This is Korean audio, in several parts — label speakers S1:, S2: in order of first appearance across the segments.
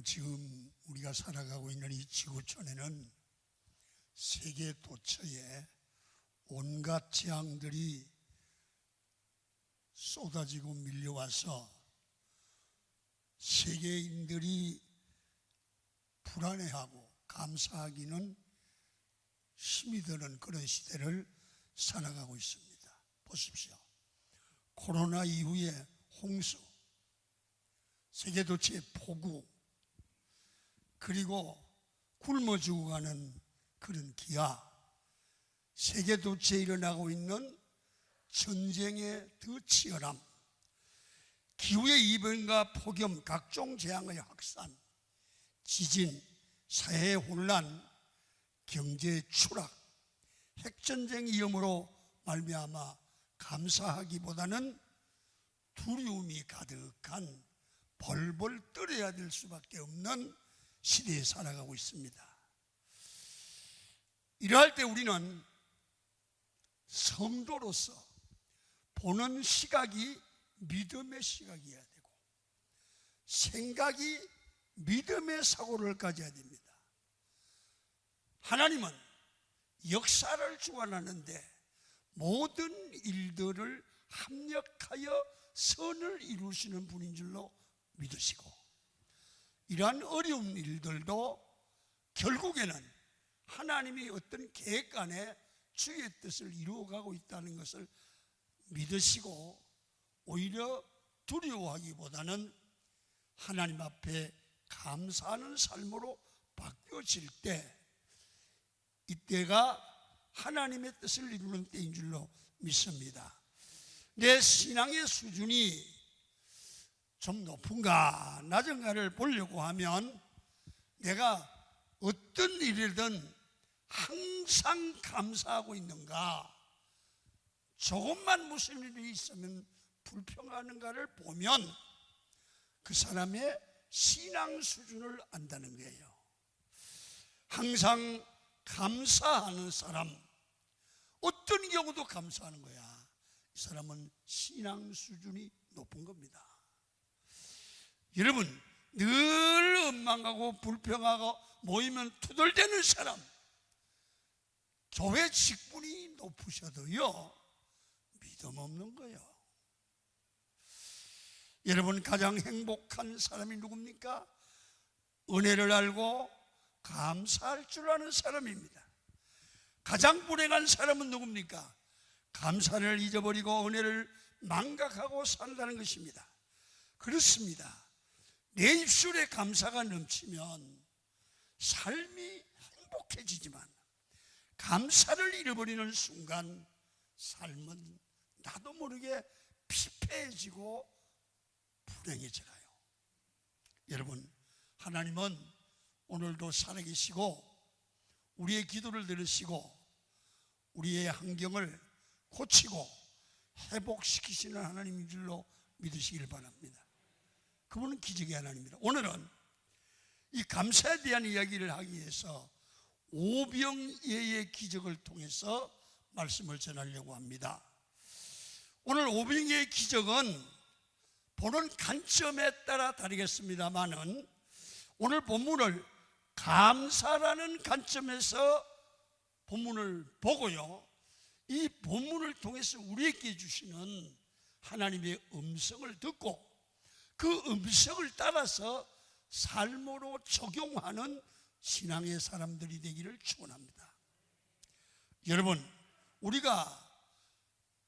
S1: 지금 우리가 살아가고 있는 이 지구촌에는 세계 도처에 온갖 재앙들이 쏟아지고 밀려와서 세계인들이 불안해하고 감사하기는 힘이 드는 그런 시대를 살아가고 있습니다. 보십시오. 코로나 이후에 홍수, 세계 도처의 폭우, 그리고 굶어 죽어가는 그런 기아, 세계 도처에 일어나고 있는 전쟁의 더 치열함, 기후의 이변과 폭염, 각종 재앙의 확산, 지진, 사회의 혼란, 경제의 추락, 핵전쟁 위험으로 말미암아 감사하기보다는 두려움이 가득한 벌벌 떨어야 될 수밖에 없는 시대에 살아가고 있습니다. 이러할 때 우리는 성도로서 보는 시각이 믿음의 시각이어야 되고 생각이 믿음의 사고를 가져야 됩니다. 하나님은 역사를 주관하는데 모든 일들을 합력하여 선을 이루시는 분인 줄로 믿으시고, 이러한 어려운 일들도 결국에는 하나님이 어떤 계획 안에 주의 뜻을 이루어가고 있다는 것을 믿으시고, 오히려 두려워하기보다는 하나님 앞에 감사하는 삶으로 바뀌어질 때, 이때가 하나님의 뜻을 이루는 때인 줄로 믿습니다. 내 신앙의 수준이 좀 높은가 낮은가를 보려고 하면 내가 어떤 일이든 항상 감사하고 있는가, 조금만 무슨 일이 있으면 불평하는가를 보면 그 사람의 신앙 수준을 안다는 거예요. 항상 감사하는 사람, 어떤 경우도 감사하는 거야. 이 사람은 신앙 수준이 높은 겁니다. 여러분, 늘 원망하고 불평하고 모이면 투덜대는 사람, 교회 직분이 높으셔도요 믿음 없는 거예요. 여러분, 가장 행복한 사람이 누굽니까? 은혜를 알고 감사할 줄 아는 사람입니다. 가장 불행한 사람은 누굽니까? 감사를 잊어버리고 은혜를 망각하고 산다는 것입니다. 그렇습니다. 내 입술에 감사가 넘치면 삶이 행복해지지만 감사를 잃어버리는 순간 삶은 나도 모르게 피폐해지고 불행해져가요. 여러분, 하나님은 오늘도 살아계시고 우리의 기도를 들으시고 우리의 환경을 고치고 회복시키시는 하나님인 줄로 믿으시길 바랍니다. 그분은 기적의 하나님입니다. 오늘은 이 감사에 대한 이야기를 하기 위해서 오병이어의 기적을 통해서 말씀을 전하려고 합니다. 오늘 오병이어의 기적은 보는 관점에 따라 다르겠습니다만은 오늘 본문을 감사라는 관점에서 본문을 보고요, 이 본문을 통해서 우리에게 주시는 하나님의 음성을 듣고 그 음성을 따라서 삶으로 적용하는 신앙의 사람들이 되기를 축원합니다. 여러분, 우리가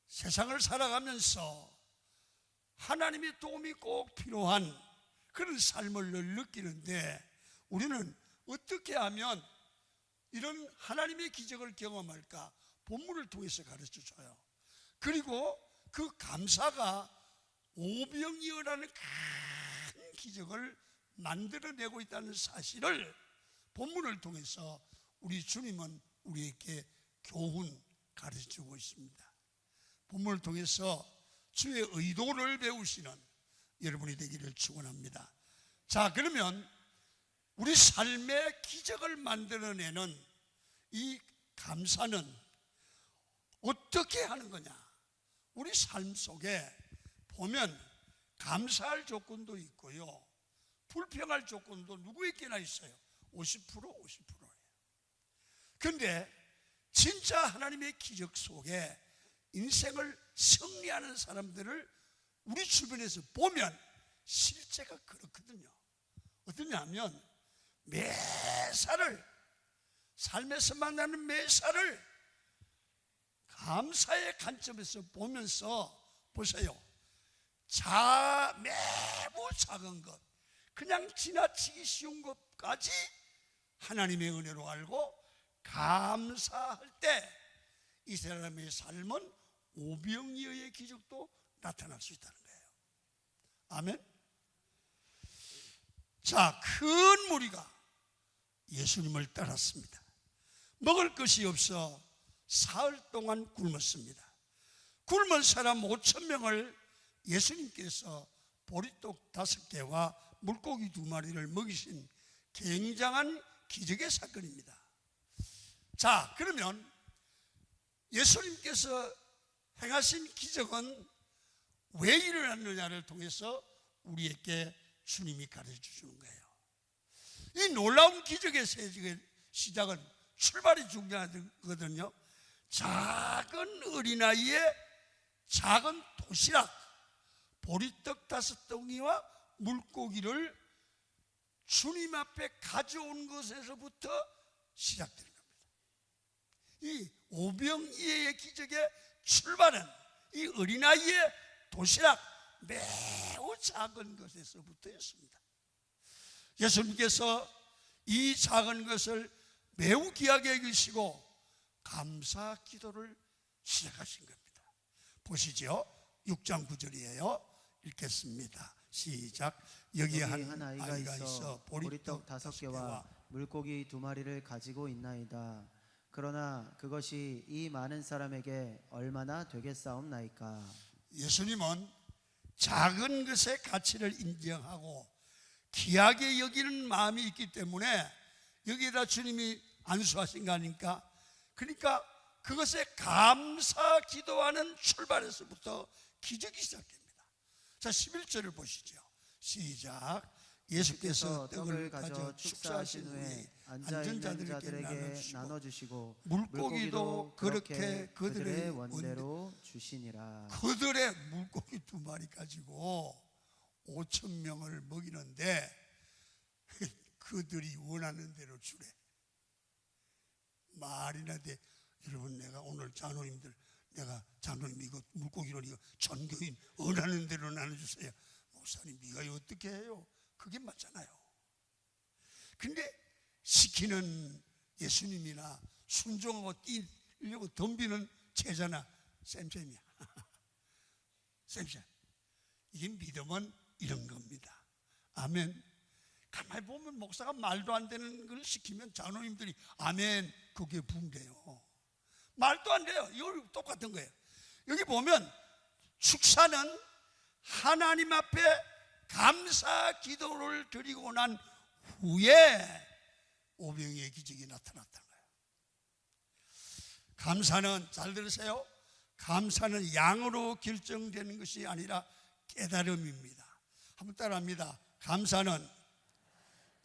S1: 세상을 살아가면서 하나님의 도움이 꼭 필요한 그런 삶을 늘 느끼는데, 우리는 어떻게 하면 이런 하나님의 기적을 경험할까? 본문을 통해서 가르쳐줘요. 그리고 그 감사가 오병이어라는 큰 기적을 만들어내고 있다는 사실을 본문을 통해서 우리 주님은 우리에게 교훈 가르쳐주고 있습니다. 본문을 통해서 주의 의도를 배우시는 여러분이 되기를 축원합니다. 자, 그러면 우리 삶의 기적을 만들어내는 이 감사는 어떻게 하는 거냐? 우리 삶 속에 보면 감사할 조건도 있고요, 불평할 조건도 누구에게나 있어요. 50%예요. 그런데 진짜 하나님의 기적 속에 인생을 승리하는 사람들을 우리 주변에서 보면 실제가 그렇거든요. 어떠냐면 매사를, 삶에서 만나는 매사를 감사의 관점에서 보면서 보세요. 매우 작은 것, 그냥 지나치기 쉬운 것까지 하나님의 은혜로 알고 감사할 때 이 사람의 삶은 오병이어의 기적도 나타날 수 있다는 거예요. 아멘. 자, 큰 무리가 예수님을 따랐습니다. 먹을 것이 없어 사흘 동안 굶었습니다. 굶은 사람 5,000명을 예수님께서 보리떡 5개와 물고기 2마리를 먹이신 굉장한 기적의 사건입니다. 자, 그러면 예수님께서 행하신 기적은 왜 일어났느냐를 통해서 우리에게 주님이 가르쳐 주는 거예요. 이 놀라운 기적의 시작은 출발이 중요하거든요. 작은 어린아이의 작은 도시락, 보리떡 5덩이와 물고기를 주님 앞에 가져온 것에서부터 시작되는 겁니다. 이 오병이어의 기적의 출발은 이 어린아이의 도시락, 매우 작은 것에서부터였습니다. 예수님께서 이 작은 것을 매우 귀하게 여기시고 감사 기도를 시작하신 겁니다. 보시죠. 6장 9절이에요. 읽겠습니다. 시작. 여기 한 아이가 있어 보리떡 5개와
S2: 물고기 2마리를 가지고 있나이다. 그러나 그것이 이 많은 사람에게 얼마나 되겠사옵나이까.
S1: 예수님은 작은 것의 가치를 인정하고 귀하게 여기는 마음이 있기 때문에 여기에다 주님이 안수하신 거 아닙니까? 그러니까 그것에 감사 기도하는 출발에서부터 기적이 시작됩니다. 자, 11절을 보시죠. 시작. 예수께서 떡을 가져 축사하신 후에 앉은 자들에게 나눠주시고 물고기도 그렇게 그들의 원대로
S2: 주시니라.
S1: 그들의 물고기 2마리 가지고 5,000명을 먹이는데 그들이 원하는 대로 주래. 말이나 돼. 여러분, 내가 오늘 장로님들, 내가 장로님 이거 물고기를 이거 전교인 원하는 대로 나눠주세요. 목사님 이거 어떻게 해요? 그게 맞잖아요. 근데 시키는 예수님이나 순종하고 뛰려고 덤비는 제자나 쌤쌤이야. 쌤쌤. 이게 믿음은 이런 겁니다. 아멘. 가만히 보면 목사가 말도 안 되는 걸 시키면 장로님들이 아멘, 그게 붕대요. 말도 안 돼요. 이거 똑같은 거예요. 여기 보면 축사는 하나님 앞에 감사 기도를 드리고 난 후에 오병이의 기적이 나타났다는 거예요. 감사는, 잘 들으세요, 감사는 양으로 결정되는 것이 아니라 깨달음입니다. 한번 따라합니다. 감사는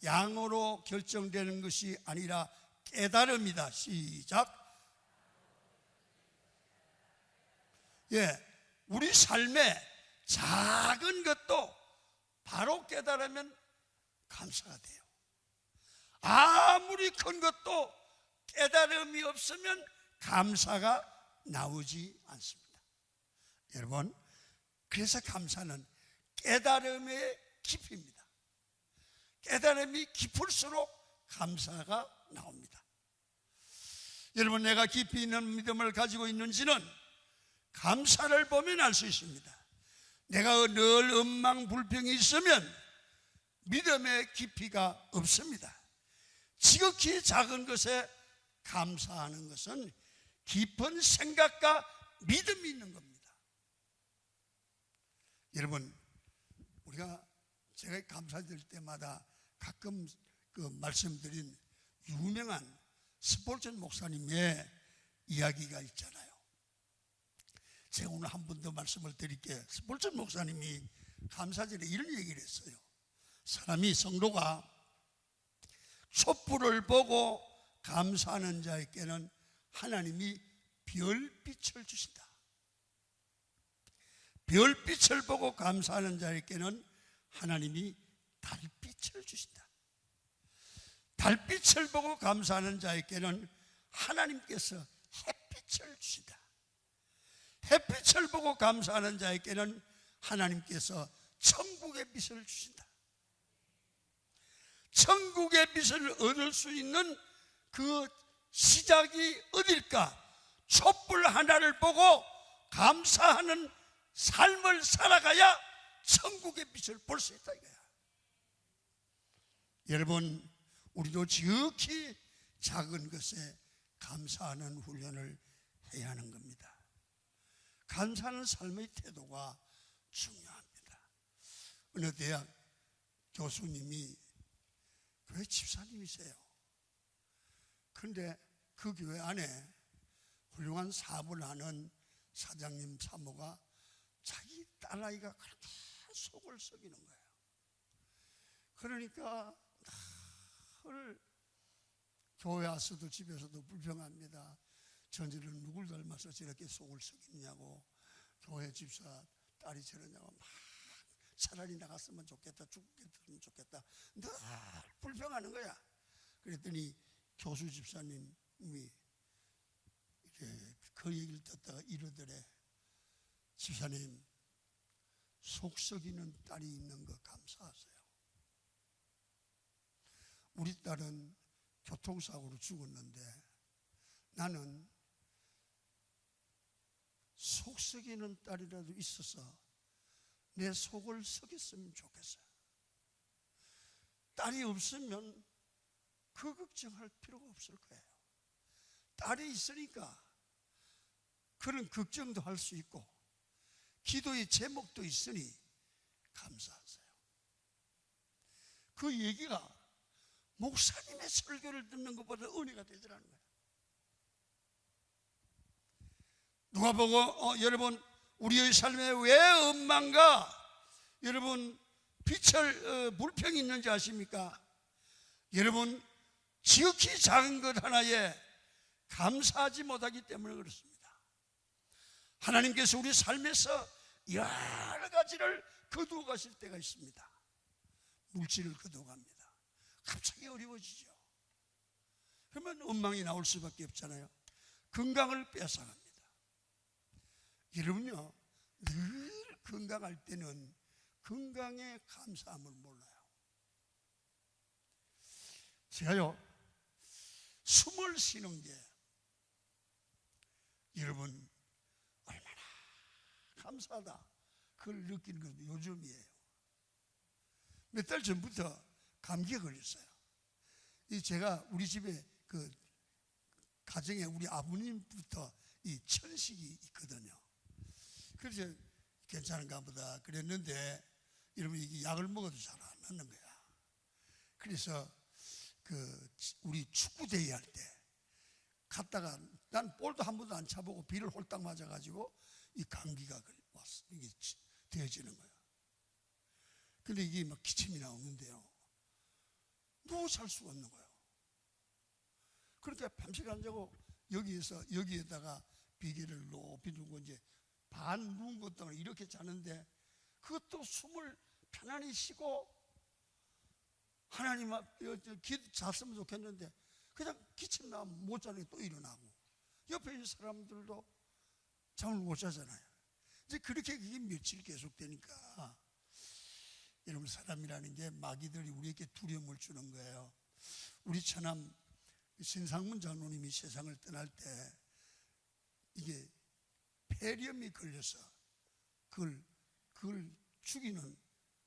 S1: 양으로 결정되는 것이 아니라 깨달음이다. 시작. 예, 우리 삶에 작은 것도 바로 깨달으면 감사가 돼요. 아무리 큰 것도 깨달음이 없으면 감사가 나오지 않습니다. 여러분, 그래서 감사는 깨달음의 깊이입니다. 깨달음이 깊을수록 감사가 나옵니다. 여러분, 내가 깊이 있는 믿음을 가지고 있는지는 감사를 보면 알 수 있습니다. 내가 늘 원망 불평이 있으면 믿음의 깊이가 없습니다. 지극히 작은 것에 감사하는 것은 깊은 생각과 믿음이 있는 겁니다. 여러분, 제가 감사드릴 때마다 가끔 말씀드린 유명한 스폴전 목사님의 이야기가 있잖아요. 제가 오늘 한 번 더 말씀을 드릴게요. 스폴전 목사님이 감사절에 이런 얘기를 했어요. 사람이 성도가 촛불을 보고 감사하는 자에게는 하나님이 별빛을 주신다. 별빛을 보고 감사하는 자에게는 하나님이 달빛을 주신다. 달빛을 보고 감사하는 자에게는 하나님께서 햇빛을 주신다. 햇빛을 보고 감사하는 자에게는 하나님께서 천국의 빛을 주신다. 천국의 빛을 얻을 수 있는 그 시작이 어딜까? 촛불 하나를 보고 감사하는 삶을 살아가야 천국의 빛을 볼 수 있다 이거야. 여러분, 우리도 지극히 작은 것에 감사하는 훈련을 해야 하는 겁니다. 감사하는 삶의 태도가 중요합니다. 어느 대학 교수님이 교회 집사님이세요. 그런데 그 교회 안에 훌륭한 사업을 하는 사장님 사모가 자기 딸아이가 그렇게 속을 썩이는 거예요. 그러니까 늘 교회 와서도 집에서도 불평합니다. 전지는 누굴 닮아서 저렇게 속을 썩이냐고, 교회 집사 딸이 저러냐고 막 차라리 나갔으면 좋겠다, 죽겠으면 좋겠다 늘 불평하는 거야. 그랬더니 교수 집사님이 이렇게 그 얘기를 듣다가 이러더래. 집사님, 속 썩이는 딸이 있는 거 감사하세요. 우리 딸은 교통사고로 죽었는데 나는 속 썩이는 딸이라도 있어서 내 속을 썩였으면 좋겠어요. 딸이 없으면 그 걱정할 필요가 없을 거예요. 딸이 있으니까 그런 걱정도 할 수 있고 기도의 제목도 있으니 감사하세요. 그 얘기가 목사님의 설교를 듣는 것보다 은혜가 되더라는 거예요. 누가 보고 여러분 우리의 삶에 왜 엉망과 여러분 빛을 불평이 있는지 아십니까? 여러분 지극히 작은 것 하나에 감사하지 못하기 때문에 그렇습니다. 하나님께서 우리 삶에서 여러 가지를 거두어 가실 때가 있습니다. 물질을 거두어 갑니다. 갑자기 어려워지죠. 그러면 엉망이 나올 수밖에 없잖아요. 건강을 뺏어갑니다. 여러분요, 늘 건강할 때는 건강에 감사함을 몰라요. 제가요, 숨을 쉬는 게 여러분 얼마나 감사하다 그걸 느끼는 것도 요즘이에요. 몇 달 전부터 감기에 걸렸어요. 제가 우리 집에 그 가정에 우리 아버님부터 이 천식이 있거든요. 그래서 괜찮은가 보다 그랬는데 여러분 이게 약을 먹어도 잘 안 낫는 거야. 그래서 그 우리 축구 대회 할 때 갔다가 난 볼도 한 번도 안 차보고 비를 홀딱 맞아가지고 이 감기가 왔어. 이게 되어지는 거야. 근데 이게 막 기침이 나오는데요. 누워 잘 수가 없는 거예요. 그렇게 밤새 안 자고 여기에다가 비계를 높이 두고 이제 반 누운 것도 이렇게 자는데 그것도 숨을 편안히 쉬고 하나님 앞에 잤으면 좋겠는데 그냥 기침 나면 못 자는 게 또 일어나고 옆에 있는 사람들도 잠을 못 자잖아요. 이제 그렇게 그게 며칠 계속되니까 여러분 사람이라는 게 마귀들이 우리에게 두려움을 주는 거예요. 우리 처남 신상문 장로님이 세상을 떠날 때 이게 폐렴이 걸려서 그걸 죽이는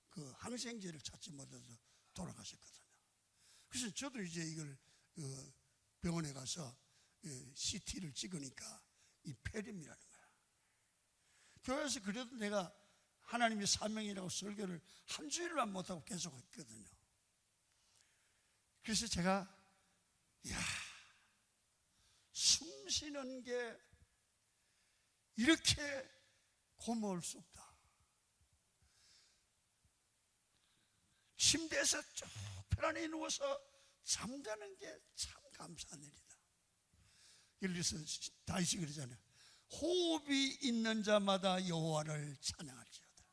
S1: 그 항생제를 찾지 못해서 돌아가셨거든요. 그래서 저도 이제 이걸 병원에 가서 CT를 찍으니까 이 폐렴이라는 거야. 교회에서 그래도 내가 하나님의 사명이라고 설교를 한 주일만 못하고 계속 했거든요. 그래서 제가 숨 쉬는 게 이렇게 고마울 수 없다. 침대에서 쭉 편안히 누워서 잠자는 게 참 감사한 일이다. 예를 들어서 다윗이 그러잖아요. 호흡이 있는 자마다 여호와를 찬양할지어다.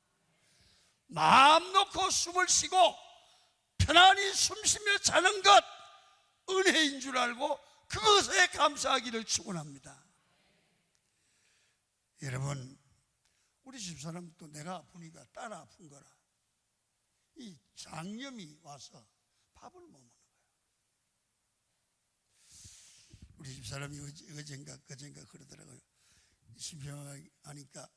S1: 마음 놓고 숨을 쉬고 편안히 숨쉬며 자는 것 은혜인 줄 알고 그것에 감사하기를 축원합니다. 여러분, 우리 집사람도 내가 아프니까 딸 아픈 거라 이 장염이 와서 밥을 못 먹는 거야. 우리 집사람이 어젠가 그젠가 그러더라고요. 심심하니까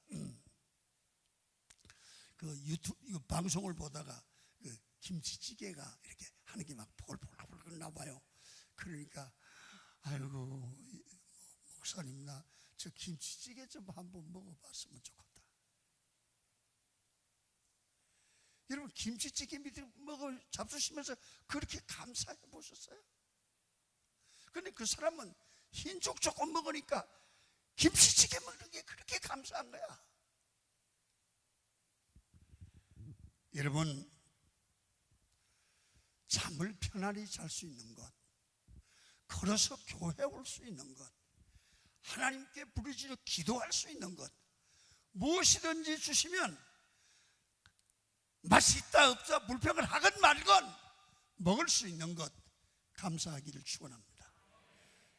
S1: 그 유튜브 방송을 보다가 그 김치찌개가 이렇게 하는 게 막 폴폴폴 나와요. 그러니까 아이고 목사님 나 저 김치찌개 좀 한번 먹어봤으면 좋겠다. 여러분 김치찌개 밑에 먹을 잡수시면서 그렇게 감사해 보셨어요? 근데 그 사람은 흰죽 조금 먹으니까 김치찌개 먹는 게 그렇게 감사한 거야. 여러분 잠을 편안히 잘 수 있는 것, 걸어서 교회 올 수 있는 것, 하나님께 부르짖어 기도할 수 있는 것, 무엇이든지 주시면 맛있다 없다 불평을 하건 말건 먹을 수 있는 것 감사하기를 축원합니다.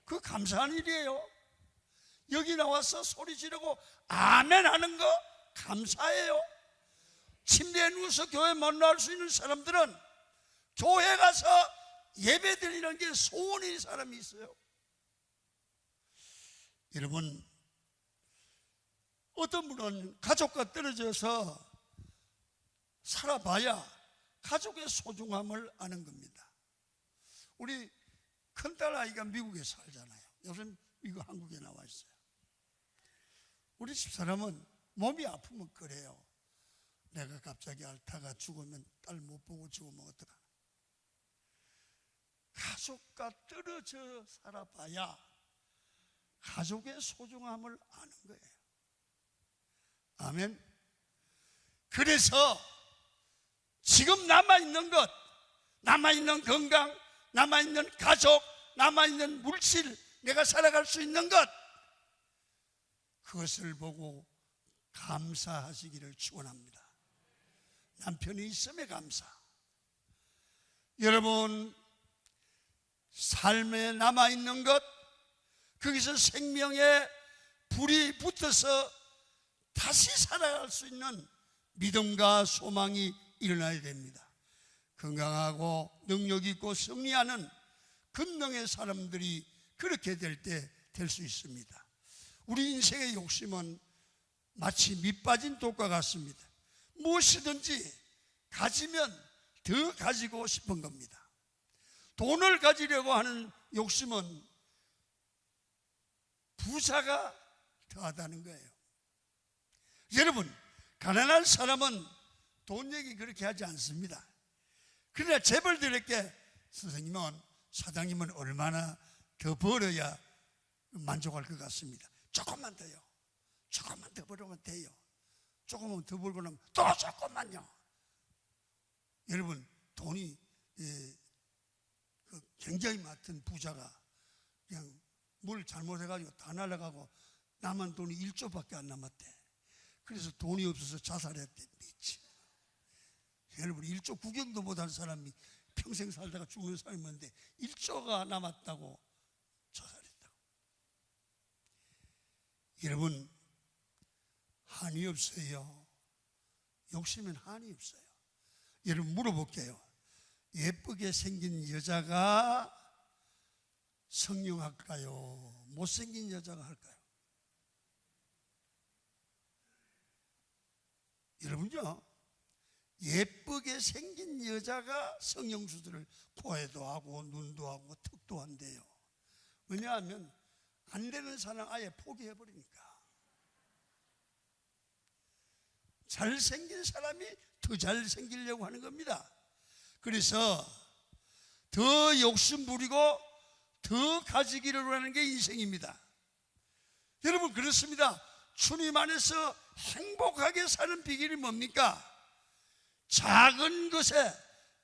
S1: 그 감사한 일이에요. 여기 나와서 소리 지르고 아멘 하는 거 감사해요. 침대에 누워서 교회 못 나올 수 있는 사람들은 교회 가서 예배 드리는 게 소원인 사람이 있어요. 여러분 어떤 분은 가족과 떨어져서 살아봐야 가족의 소중함을 아는 겁니다. 우리 큰딸 아이가 미국에 살잖아요. 요즘 미국 한국에 나와 있어요. 우리 집사람은 몸이 아프면 그래요. 내가 갑자기 앓다가 죽으면 딸 못 보고 죽으면 어떡하나. 가족과 떨어져 살아봐야 가족의 소중함을 아는 거예요. 아멘. 그래서 지금 남아있는 것, 남아있는 건강, 남아있는 가족, 남아있는 물질, 내가 살아갈 수 있는 것, 그것을 보고 감사하시기를 축원합니다. 남편이 있음에 감사. 여러분 삶에 남아있는 것, 거기서 생명의 불이 붙어서 다시 살아갈 수 있는 믿음과 소망이 일어나야 됩니다. 건강하고 능력 있고 승리하는 권능의 사람들이 그렇게 될 때 될 수 있습니다. 우리 인생의 욕심은 마치 밑 빠진 독과 같습니다. 무엇이든지 가지면 더 가지고 싶은 겁니다. 돈을 가지려고 하는 욕심은 부자가 더하다는 거예요. 여러분 가난한 사람은 돈 얘기 그렇게 하지 않습니다. 그러나 재벌들에게 선생님은 사장님은 얼마나 더 벌어야 만족할 것 같습니다. 조금만 더요. 조금만 더 벌으면 돼요. 조금만 더 벌고 나면 또 조금만요. 여러분 돈이 굉장히 많던 부자가 그냥 뭘 잘못해가지고 다 날아가고 남은 돈이 1조밖에 안 남았대. 그래서 돈이 없어서 자살했대. 미치. 여러분 1조 구경도 못한 사람이 평생 살다가 죽는 사람이 있는데 1조가 남았다고 자살했다고. 여러분 한이 없어요. 욕심은 한이 없어요. 여러분 물어볼게요. 예쁘게 생긴 여자가 성령할까요? 못생긴 여자가 할까요? 여러분요 예쁘게 생긴 여자가 성령수들을 코에도 하고 눈도 하고 턱도 한대요. 왜냐하면 안 되는 사람 아예 포기해버리니까. 잘생긴 사람이 더 잘생기려고 하는 겁니다. 그래서 더 욕심 부리고 더 가지기를 하는 게 인생입니다. 여러분 그렇습니다. 주님 안에서 행복하게 사는 비결이 뭡니까? 작은 것에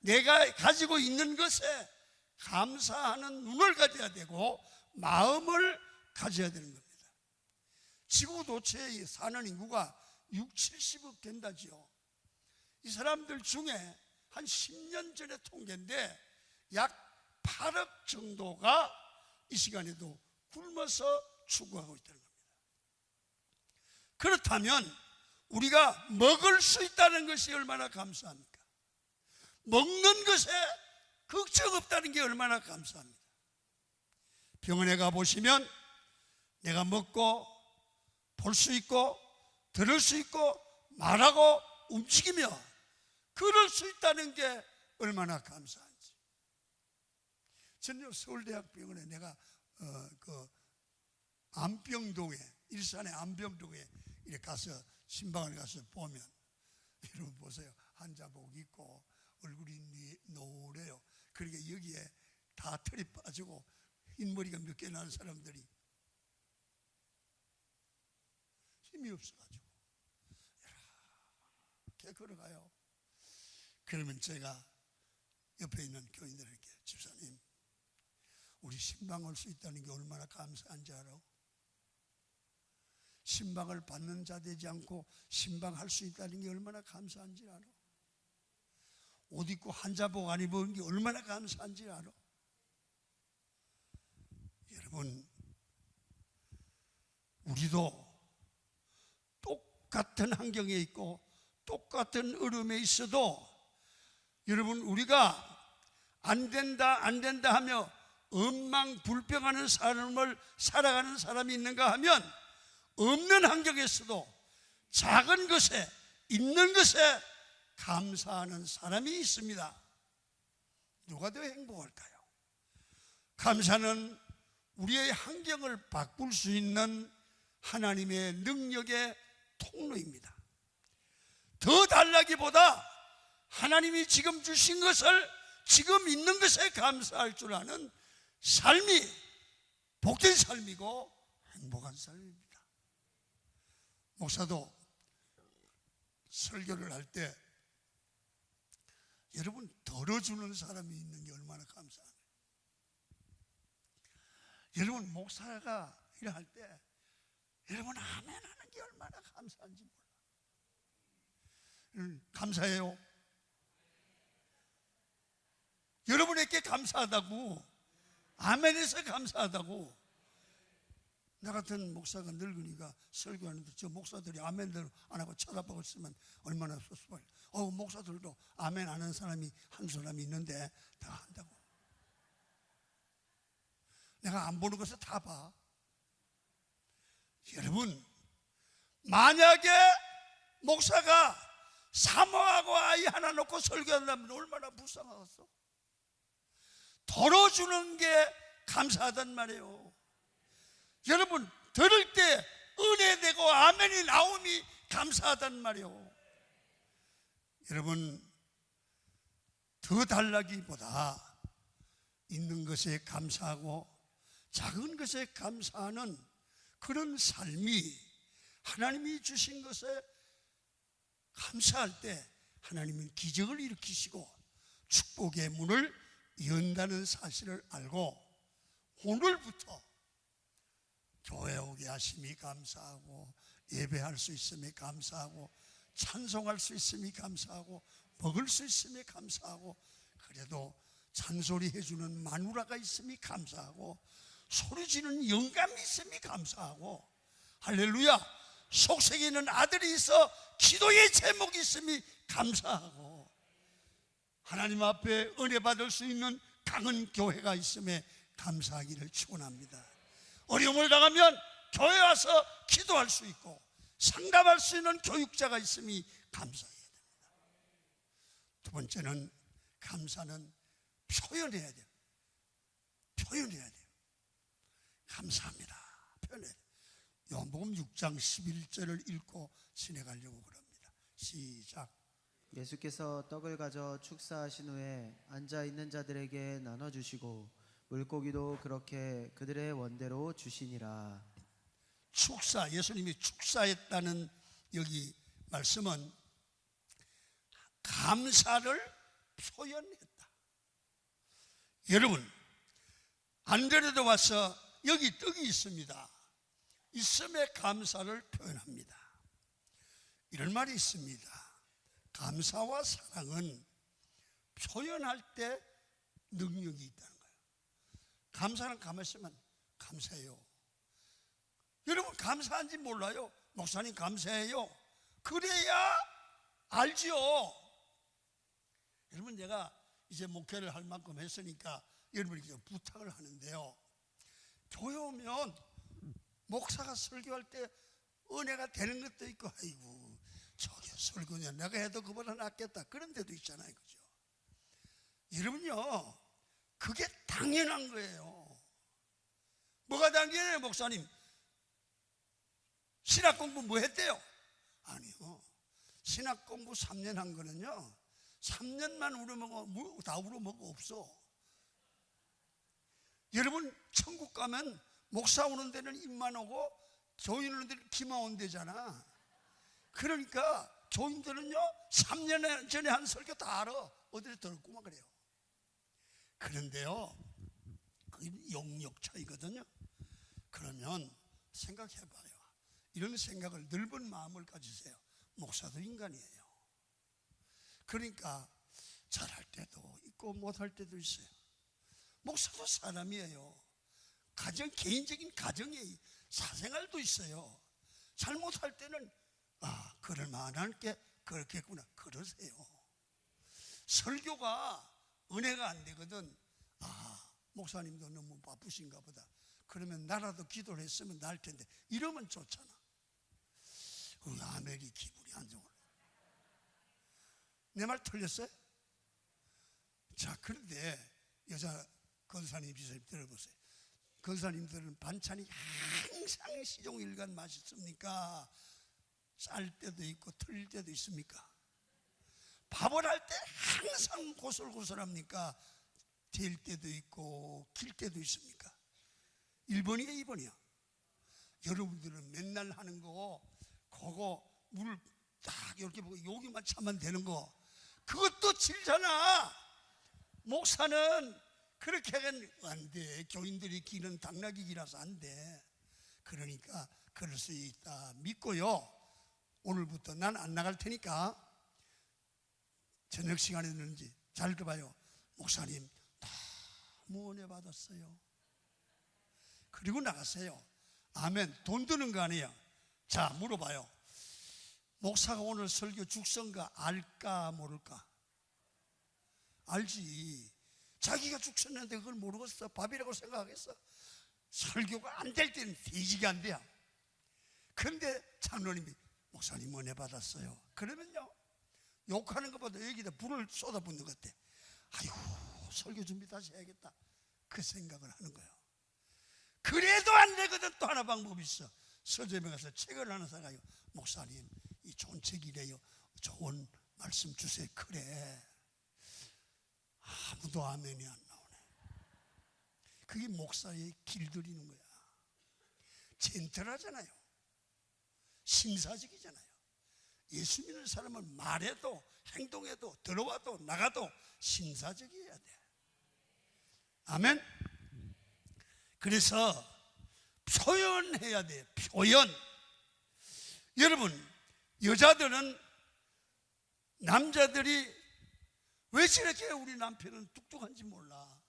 S1: 내가 가지고 있는 것에 감사하는 눈을 가져야 되고 마음을 가져야 되는 겁니다. 지구 도처에 사는 인구가 6, 70억 된다지요. 이 사람들 중에 한 10년 전의 통계인데 약 8억 정도가 이 시간에도 굶어서 추구하고 있다는 겁니다. 그렇다면 우리가 먹을 수 있다는 것이 얼마나 감사합니까? 먹는 것에 걱정 없다는 게 얼마나 감사합니다. 병원에 가보시면 내가 먹고 볼 수 있고 들을 수 있고 말하고 움직이며 그럴 수 있다는 게 얼마나 감사한지. 전요 서울대학병원에 내가 그 안병동에, 일산의 안병동에 이렇게 가서 신방을 가서 보면, 여러분 보세요, 환자복 입고 얼굴이 노래요. 그러니까 여기에 다 털이 빠지고 흰머리가 몇 개 나는 사람들이 힘이 없어가지고 이렇게 걸어가요. 그러면 제가 옆에 있는 교인들에게, 집사님, 우리 신방 올 수 있다는 게 얼마나 감사한지 알아? 신방을 받는 자 되지 않고 신방할 수 있다는 게 얼마나 감사한지 알아? 옷 입고 환자복 안 입은 게 얼마나 감사한지 알아? 여러분, 우리도 똑같은 환경에 있고 똑같은 어려움에 있어도 여러분, 우리가 안 된다 하며 엉망불평하는 삶을 살아가는 사람이 있는가 하면 없는 환경에서도 작은 것에, 있는 것에 감사하는 사람이 있습니다. 누가 더 행복할까요? 감사는 우리의 환경을 바꿀 수 있는 하나님의 능력의 통로입니다. 더 달라기보다 하나님이 지금 주신 것을, 지금 있는 것에 감사할 줄 아는 삶이 복된 삶이고 행복한 삶입니다. 목사도 설교를 할 때 여러분, 덜어주는 사람이 있는 게 얼마나 감사해요. 여러분, 목사가 일할 때 여러분 아멘 하는 게 얼마나 감사한지 몰라. 감사해요. 여러분에게 감사하다고, 아멘에서 감사하다고. 나 같은 목사가 늙으니까 설교하는데 저 목사들이 아멘대로 안 하고 쳐다보고 있으면 얼마나 섭섭해요. 목사들도 아멘 안 하는 사람이 한 사람이 있는데 다 한다고. 내가 안 보는 것을 다 봐. 여러분, 만약에 목사가 사모하고 아이 하나 놓고 설교한다면 얼마나 불쌍하겠어. 덜어주는 게 감사하단 말이에요. 여러분, 들을 때 은혜되고 아멘이 나옴이 감사하단 말이에요. 여러분, 더 달라기보다 있는 것에 감사하고 작은 것에 감사하는 그런 삶이, 하나님이 주신 것에 감사할 때 하나님은 기적을 일으키시고 축복의 문을 연다는 사실을 알고 오늘부터 교회 오게 하심이 감사하고, 예배할 수 있음에 감사하고, 찬송할 수 있음이 감사하고, 먹을 수 있음에 감사하고, 그래도 잔소리 해주는 마누라가 있음이 감사하고, 소리지는 영감이 있음이 감사하고, 할렐루야, 속삭이는 아들이 있어 기도의 제목이 있음이 감사하고, 하나님 앞에 은혜 받을 수 있는 강한 교회가 있음에 감사하기를 축원합니다. 어려움을 당하면 교회 와서 기도할 수 있고 상담할 수 있는 교육자가 있음이 감사해야 됩니다. 두 번째는, 감사는 표현해야 돼요. 표현해야 돼요. 감사합니다. 표현해야 돼요. 요한복음 6장 11절을 읽고 지나가려고 그럽니다. 시작.
S2: 예수께서 떡을 가져 축사하신 후에 앉아 있는 자들에게 나눠 주시고 물고기도 그렇게 그들의 원대로 주시니라.
S1: 축사, 예수님이 축사했다는 여기 말씀은 감사를 표현했다. 여러분, 안 그래도 와서 여기 떡이 있습니다. 있음에 감사를 표현합니다. 이런 말이 있습니다. 감사와 사랑은 표현할 때 능력이 있다는 거예요. 감사는 가만히 있으면 감사해요. 여러분, 감사한지 몰라요? 목사님 감사해요. 그래야 알지요. 여러분, 제가 이제 목회를 할 만큼 했으니까 여러분에게 부탁을 하는데요. 교회 오면 목사가 설교할 때 은혜가 되는 것도 있고, 아이고 저게 설교냐, 내가 해도 그보다 낫겠다, 그런 데도 있잖아요. 그죠? 여러분요, 그게 당연한 거예요. 뭐가 당연해요? 목사님 신학 공부 뭐 했대요? 아니요, 신학 공부 3년 한 거는요, 3년만 우려먹어 다 우려먹어 없어. 여러분, 천국 가면 목사 오는 데는 입만 오고 교인 오는 데는 기만 온 데잖아. 그러니까 교인들은요 3년 전에 한 설교 다 알아. 어디서 들었구만 그래요. 그런데요, 그 영역 차이거든요. 그러면 생각해봐요. 이런 생각을, 넓은 마음을 가지세요. 목사도 인간이에요. 그러니까 잘할 때도 있고 못할 때도 있어요. 목사도 사람이에요. 개인적인 가정의 사생활도 있어요. 잘못할 때는 그럴 만한 게 그렇겠구나, 그러세요. 설교가 은혜가 안 되거든. 목사님도 너무 바쁘신가 보다. 그러면 나라도 기도를 했으면 나을 텐데, 이러면 좋잖아. 아멘이 기분이 안 좋아. 내 말 틀렸어요? 자, 그런데 여자 권사님, 비서님 들어보세요. 권사님들은 반찬이 항상 시종일관 맛있습니까? 쌀 때도 있고 틀릴 때도 있습니까? 밥을 할 때 항상 고슬고슬합니까? 될 때도 있고 길 때도 있습니까? 1번이야 2번이야? 여러분들은 맨날 하는 거, 그거 물 딱 이렇게 보고 여기만 차면 되는 거, 그것도 질잖아. 목사는 그렇게 하면 안 돼. 교인들이 기는 당나귀 기라서 안 돼. 그러니까 그럴 수 있다 믿고요, 오늘부터 난 안 나갈 테니까 저녁 시간에 듣는지 잘 들어봐요. 목사님 너무 은혜 받았어요. 그리고 나가세요. 아멘. 돈 드는 거 아니에요. 자, 물어봐요. 목사가 오늘 설교 죽선가 알까 모를까? 알지. 자기가 죽었는데 그걸 모르겠어? 밥이라고 생각하겠어? 설교가 안 될 때는 뒤지게 안 돼요. 그런데 장로님이 목사님 은혜 받았어요. 그러면요, 욕하는 것보다 여기다 불을 쏟아붓는 것 같아. 아이고, 설교 준비 다시 해야겠다, 그 생각을 하는 거예요. 그래도 안 되거든. 또 하나 방법이 있어. 서점에 가서 책을 하나 사가요. 목사님 이 좋은 책이래요, 좋은 말씀 주세요. 그래. 아무도 아멘이 안 나오네. 그게 목사의 길들이는 거야. 젠틀하잖아요. 신사적이잖아요. 예수 믿는 사람은 말해도 행동해도 들어와도 나가도 신사적이어야 돼. 아멘. 그래서 표현해야 돼. 표현. 여러분, 여자들은, 남자들이 왜 저렇게 우리 남편은 뚝뚝한지 몰라.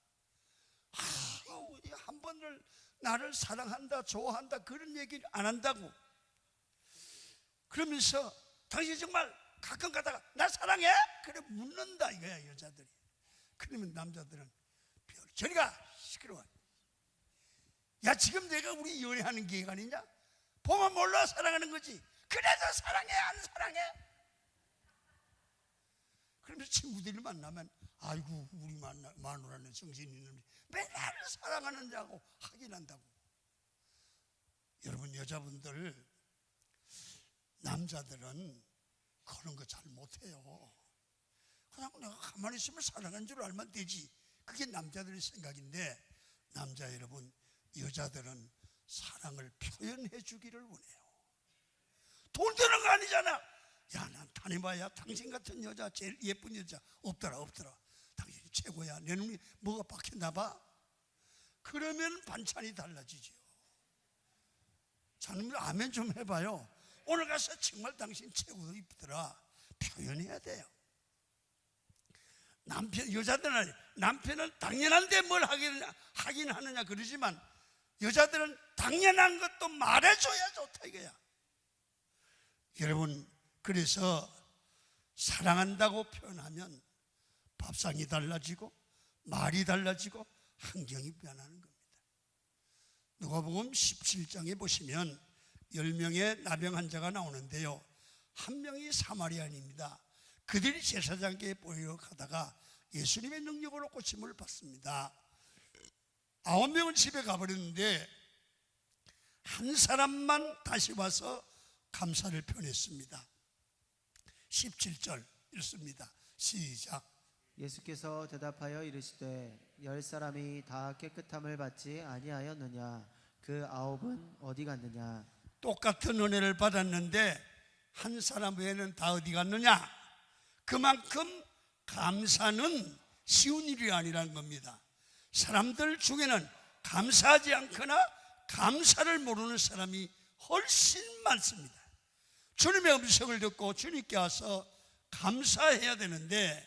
S1: 한 번을 나를 사랑한다, 좋아한다, 그런 얘기를 안 한다고. 그러면서 당신 정말 가끔 가다가 나 사랑해? 그래 묻는다 이거야, 여자들이. 그러면 남자들은 저리가 시끄러워. 야, 지금 내가 우리 연애하는 기회가 아니냐? 보면 몰라 사랑하는 거지. 그래도 사랑해 안 사랑해? 그러면서 친구들을 만나면 아이고 우리 마누라는 정신이 있는 맨날 사랑하는다고 확인한다고. 여러분, 여자분들, 남자들은 그런 거 잘 못해요. 그냥 내가 가만히 있으면 사랑한 줄 알면 되지, 그게 남자들의 생각인데, 남자 여러분, 여자들은 사랑을 표현해 주기를 원해요. 돈 드는 거 아니잖아. 야, 난 다니봐야 당신 같은 여자, 제일 예쁜 여자 없더라. 최고야. 내 눈이 뭐가 박혔나 봐. 그러면 반찬이 달라지죠. 자녀들 아멘 좀 해봐요. 오늘 가서 정말 당신 최고도 이쁘더라 표현해야 돼요. 여자들은 남편은 당연한데 뭘 하긴 하느냐 그러지만 여자들은 당연한 것도 말해줘야 좋다 이거야. 여러분, 그래서 사랑한다고 표현하면 밥상이 달라지고 말이 달라지고 환경이 변하는 겁니다. 누가복음 17장에 보시면 10명의 나병 환자가 나오는데요, 한 명이 사마리아인입니다. 그들이 제사장께 보이러 가다가 예수님의 능력으로 고침을 받습니다. 9명은 집에 가버렸는데 한 사람만 다시 와서 감사를 표했습니다. 17절 읽습니다. 시작.
S2: 예수께서 대답하여 이르시되 10사람이 다 깨끗함을 받지 아니하였느냐? 그 9은 어디 갔느냐?
S1: 똑같은 은혜를 받았는데 한 사람 외에는 다 어디 갔느냐? 그만큼 감사는 쉬운 일이 아니라는 겁니다. 사람들 중에는 감사하지 않거나 감사를 모르는 사람이 훨씬 많습니다. 주님의 음성을 듣고 주님께 와서 감사해야 되는데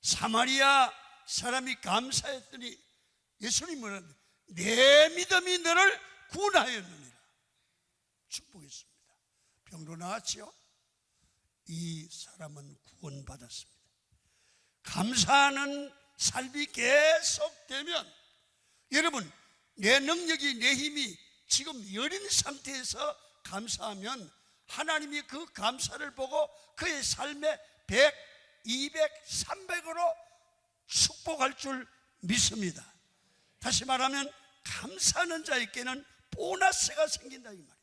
S1: 사마리아 사람이 감사했더니 예수님은 뭐라는데 내 믿음이 너를 구원하였느니라. 축복했습니다. 병으로 나왔지요. 이 사람은 구원받았습니다. 감사하는 삶이 계속되면 여러분, 내 능력이 내 힘이 지금 여린 상태에서 감사하면 하나님이 그 감사를 보고 그의 삶에 100, 200, 300으로 축복할 줄 믿습니다. 다시 말하면 감사하는 자에게는 보너스가 생긴다 이 말이에요.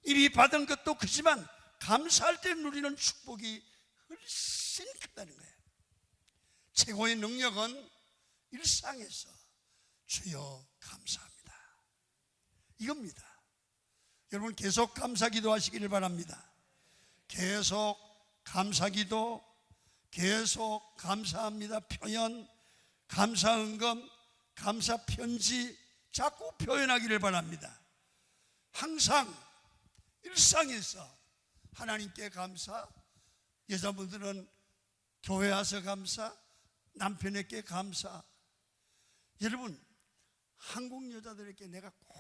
S1: 이미 받은 것도 크지만 감사할 때 누리는 축복이 훨씬 크다는 거예요. 최고의 능력은 일상에서 주여 감사합니다 이겁니다. 여러분, 계속 감사기도 하시기를 바랍니다. 계속 감사기도, 계속 감사합니다 표현, 감사헌금, 감사편지 자꾸 표현하기를 바랍니다. 항상 일상에서 하나님께 감사, 여자분들은 교회 와서 감사, 남편에게 감사. 여러분, 한국 여자들에게 내가 꼭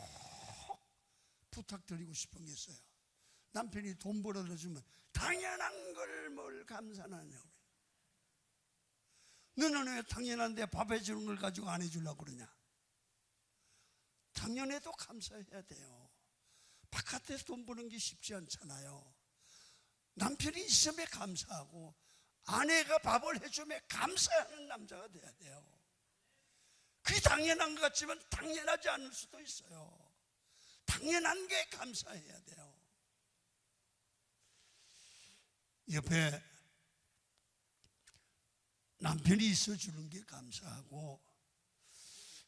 S1: 부탁드리고 싶은 게 있어요. 남편이 돈 벌어다 주면 당연한 걸 뭘 감사하냐고. 너는 왜 당연한데 밥 해주는 걸 가지고 안 해주려고 그러냐? 당연해도 감사해야 돼요. 바깥에서 돈 버는 게 쉽지 않잖아요. 남편이 있음에 감사하고 아내가 밥을 해주면 감사하는 남자가 돼야 돼요. 그게 당연한 것 같지만 당연하지 않을 수도 있어요. 당연한 게 감사해야 돼요. 옆에 남편이 있어주는 게 감사하고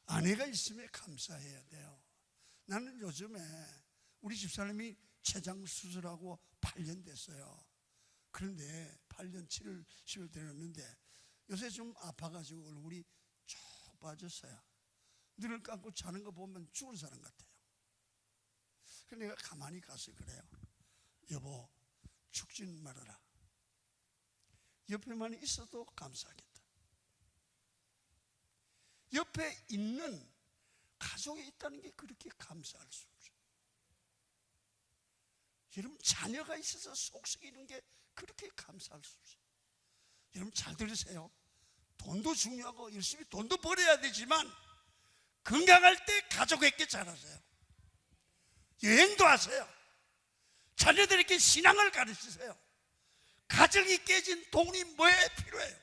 S1: 아내가 있으면 감사해야 돼요. 나는 요즘에 우리 집사람이 췌장 수술하고 8년 됐어요. 그런데 8년 7월 되었는데 요새 좀 아파가지고 얼굴이 쭉 빠졌어요. 눈을 감고 자는 거 보면 죽은 사람 같아요. 그래서 내가 가만히 가서 그래요. 여보, 죽지는 말아라. 옆에만 있어도 감사하겠다. 옆에 있는 가족이 있다는 게 그렇게 감사할 수 없어요. 여러분, 자녀가 있어서 속 썩이는 게 그렇게 감사할 수 없어요. 여러분, 잘 들으세요. 돈도 중요하고 열심히 돈도 벌어야 되지만 건강할 때 가족에게 잘하세요. 여행도 하세요. 자녀들에게 신앙을 가르치세요. 가정이 깨진 돈이 뭐에 필요해요?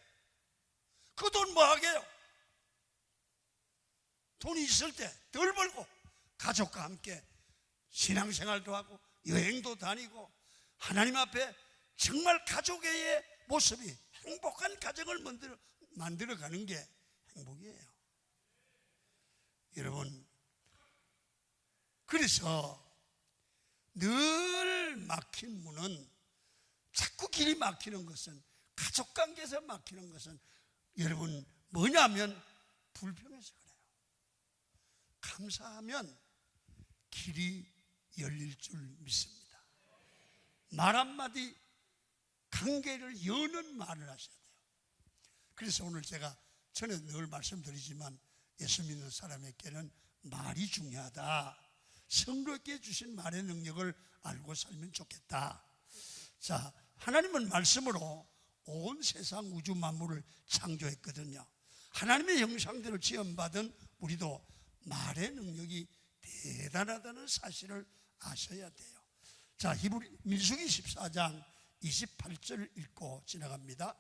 S1: 그 돈 뭐 하게요? 돈이 있을 때 덜 벌고 가족과 함께 신앙생활도 하고 여행도 다니고 하나님 앞에 정말 가족의 모습이 행복한 가정을 만들어가는 게 행복이에요. 여러분, 그래서 늘 막힌 문은, 자꾸 길이 막히는 것은, 가족관계에서 막히는 것은 여러분 뭐냐면 불평해서 그래요. 감사하면 길이 열릴 줄 믿습니다. 말 한마디 관계를 여는 말을 하셔야 돼요. 그래서 오늘 제가 전에 늘 말씀드리지만 예수 믿는 사람에게는 말이 중요하다. 성도에게 주신 말의 능력을 알고 살면 좋겠다. 자, 하나님은 말씀으로 온 세상 우주 만물을 창조했거든요. 하나님의 형상대로 지음받은 우리도 말의 능력이 대단하다는 사실을 아셔야 돼요. 자, 민수기 14장 28절 읽고 지나갑니다.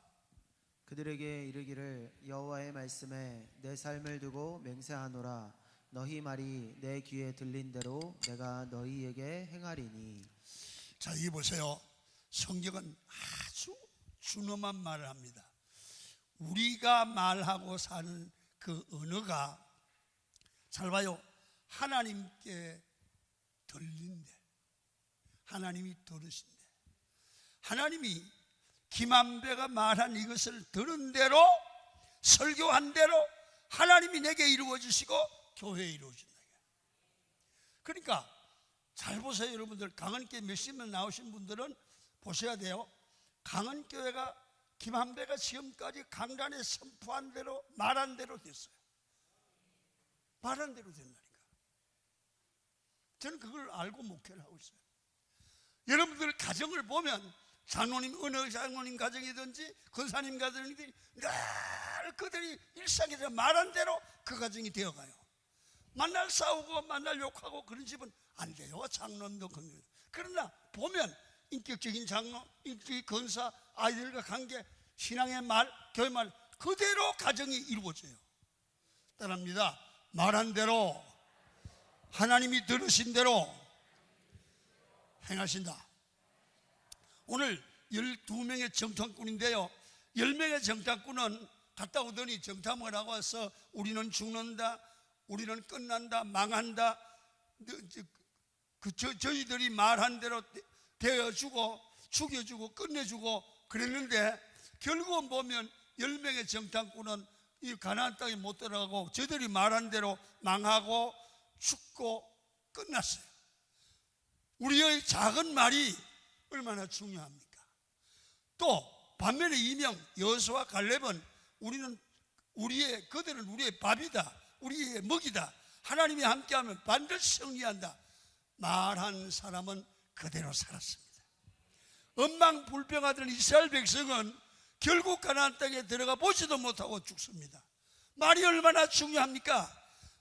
S2: 그들에게 이르기를 여호와의 말씀에 내 삶을 두고 맹세하노라. 너희 말이 내 귀에 들린 대로 내가 너희에게 행하리니.
S1: 자, 여기 보세요. 성경은 아주 준엄한 말을 합니다. 우리가 말하고 사는 그 언어가, 잘 봐요, 하나님께 들린대. 하나님이 들으신대. 하나님이 김한배가 말한 이것을 들은 대로, 설교한 대로 하나님이 내게 이루어 주시고 교회에 이루어 준다. 그러니까 잘 보세요. 여러분들, 강은교회 몇십 명 나오신 분들은 보셔야 돼요. 강은교회가 김한배가 지금까지 강단에 선포한 대로, 말한 대로 됐어요. 말한 대로 된다니까. 저는 그걸 알고 목회를 하고 있어요. 여러분들 가정을 보면 장로님, 어느 장로님 가정이든지 권사님 가정이든지 늘 그들이 일상에서 말한 대로 그 가정이 되어가요. 만날 싸우고 만날 욕하고 그런 집은 안 돼요. 장로님도 그런. 그러나 보면 인격적인 장로, 인격적인 권사, 아이들과 관계, 신앙의 말, 교회 말 그대로 가정이 이루어져요. 따라합니다. 말한 대로, 하나님이 들으신 대로 행하신다. 오늘 12명의 정탐꾼인데요, 10명의 정탐꾼은 갔다 오더니 정탐을 하고 와서 우리는 죽는다, 우리는 끝난다, 망한다, 저희들이 말한 대로 되어주고 죽여주고 끝내주고 그랬는데, 결국은 보면 10명의 정탐꾼은 이 가나안 땅에 못 들어가고 저들이 말한 대로 망하고 죽고 끝났어요. 우리의 작은 말이 얼마나 중요합니까? 또 반면에 이명, 여호수아, 갈렙은 그들은 우리의 밥이다, 우리의 먹이다, 하나님이 함께하면 반드시 승리한다. 말한 사람은 그대로 살았습니다. 엄망불평하던 이스라엘 백성은 결국 가나안 땅에 들어가 보지도 못하고 죽습니다. 말이 얼마나 중요합니까?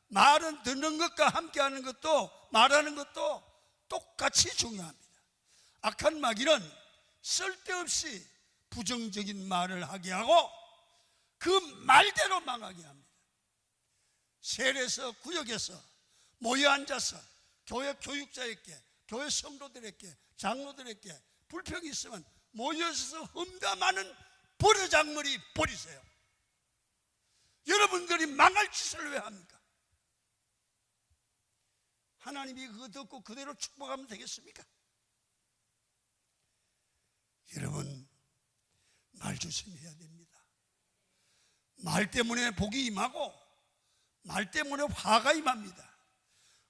S1: 말은 듣는 것과 함께하는 것도, 말하는 것도 똑같이 중요합니다. 악한 마귀는 쓸데없이 부정적인 말을 하게 하고 그 말대로 망하게 합니다. 세례에서, 구역에서 모여 앉아서 교회 교육자에게, 교회 성도들에게, 장로들에게 불평이 있으면 모여서 험담하는 버르장머리 버리세요. 여러분들이 망할 짓을 왜 합니까? 하나님이 그거 듣고 그대로 축복하면 되겠습니까? 여러분, 말 조심해야 됩니다. 말 때문에 복이 임하고 말 때문에 화가 임합니다.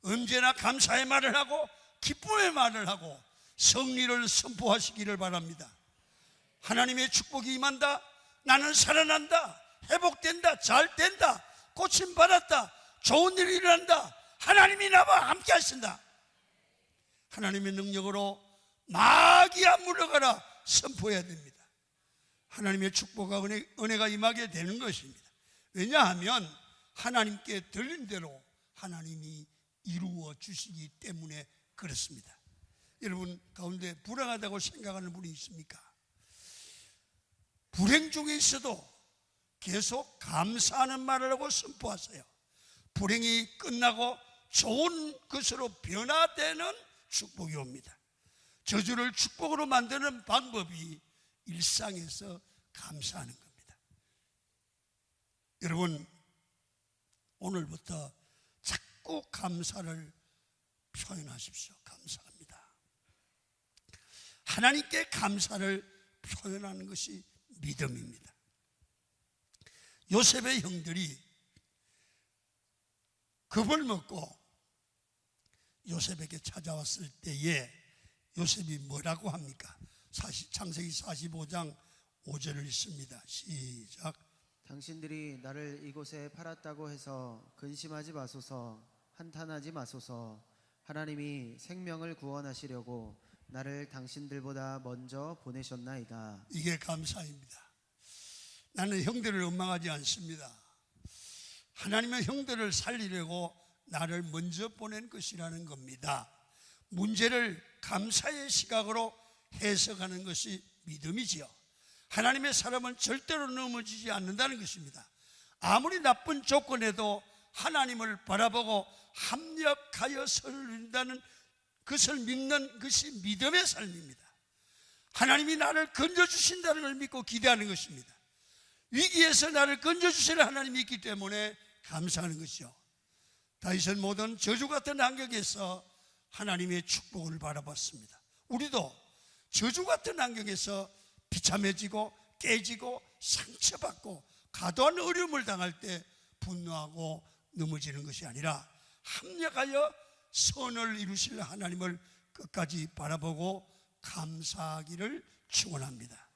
S1: 언제나 감사의 말을 하고 기쁨의 말을 하고 승리를 선포하시기를 바랍니다. 하나님의 축복이 임한다, 나는 살아난다, 회복된다, 잘된다, 고침받았다, 좋은 일이 일어난다, 하나님이 나와 함께 하신다. 하나님의 능력으로 마귀야 물러가라 선포해야 됩니다. 하나님의 축복과 은혜가 임하게 되는 것입니다. 왜냐하면 하나님께 들린 대로 하나님이 이루어 주시기 때문에 그렇습니다. 여러분 가운데 불행하다고 생각하는 분이 있습니까? 불행 중에 있어도 계속 감사하는 말을 하고 선포하세요. 불행이 끝나고 좋은 것으로 변화되는 축복이 옵니다. 저주를 축복으로 만드는 방법이 일상에서 감사하는 겁니다. 여러분, 오늘부터 자꾸 감사를 표현하십시오. 감사합니다. 하나님께 감사를 표현하는 것이 믿음입니다. 요셉의 형들이 겁을 먹고 요셉에게 찾아왔을 때에 요셉이 뭐라고 합니까? 창세기 45장 5절을 읽습니다. 시작.
S2: 당신들이 나를 이곳에 팔았다고 해서 근심하지 마소서, 한탄하지 마소서. 하나님이 생명을 구원하시려고 나를 당신들보다 먼저 보내셨나이다.
S1: 이게 감사입니다. 나는 형들을 원망하지 않습니다. 하나님의 형들을 살리려고 나를 먼저 보낸 것이라는 겁니다. 문제를 감사의 시각으로 해석하는 것이 믿음이지요. 하나님의 사람은 절대로 넘어지지 않는다는 것입니다. 아무리 나쁜 조건에도 하나님을 바라보고 합력하여 설린다는 것을 믿는 것이 믿음의 삶입니다. 하나님이 나를 건져주신다는 걸 믿고 기대하는 것입니다. 위기에서 나를 건져주시는 하나님이 있기 때문에 감사하는 것이죠. 다윗은 모든 저주 같은 환경에서 하나님의 축복을 바라봤습니다. 우리도 저주 같은 환경에서 비참해지고 깨지고 상처받고 과도한 어려움을 당할 때 분노하고 넘어지는 것이 아니라 합력하여 선을 이루실 하나님을 끝까지 바라보고 감사하기를 축원합니다.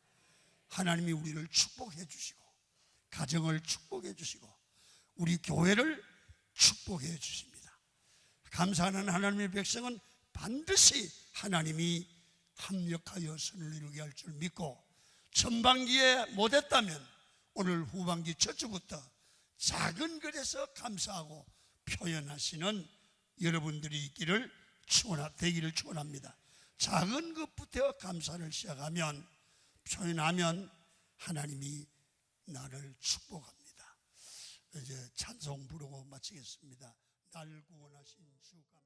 S1: 하나님이 우리를 축복해 주시고 가정을 축복해 주시고 우리 교회를 축복해 주십니다. 감사하는 하나님의 백성은 반드시 하나님이 합력하여 선을 이루게 할 줄 믿고 전반기에 못했다면 오늘 후반기 첫 주부터 작은 것에서 감사하고 표현하시는 여러분들이 있기를 되기를 축원합니다. 작은 것부터 감사를 시작하면 표현하면 하나님이 나를 축복합니다. 이제 찬송 부르고 마치겠습니다. 날 구원하신 주 감사.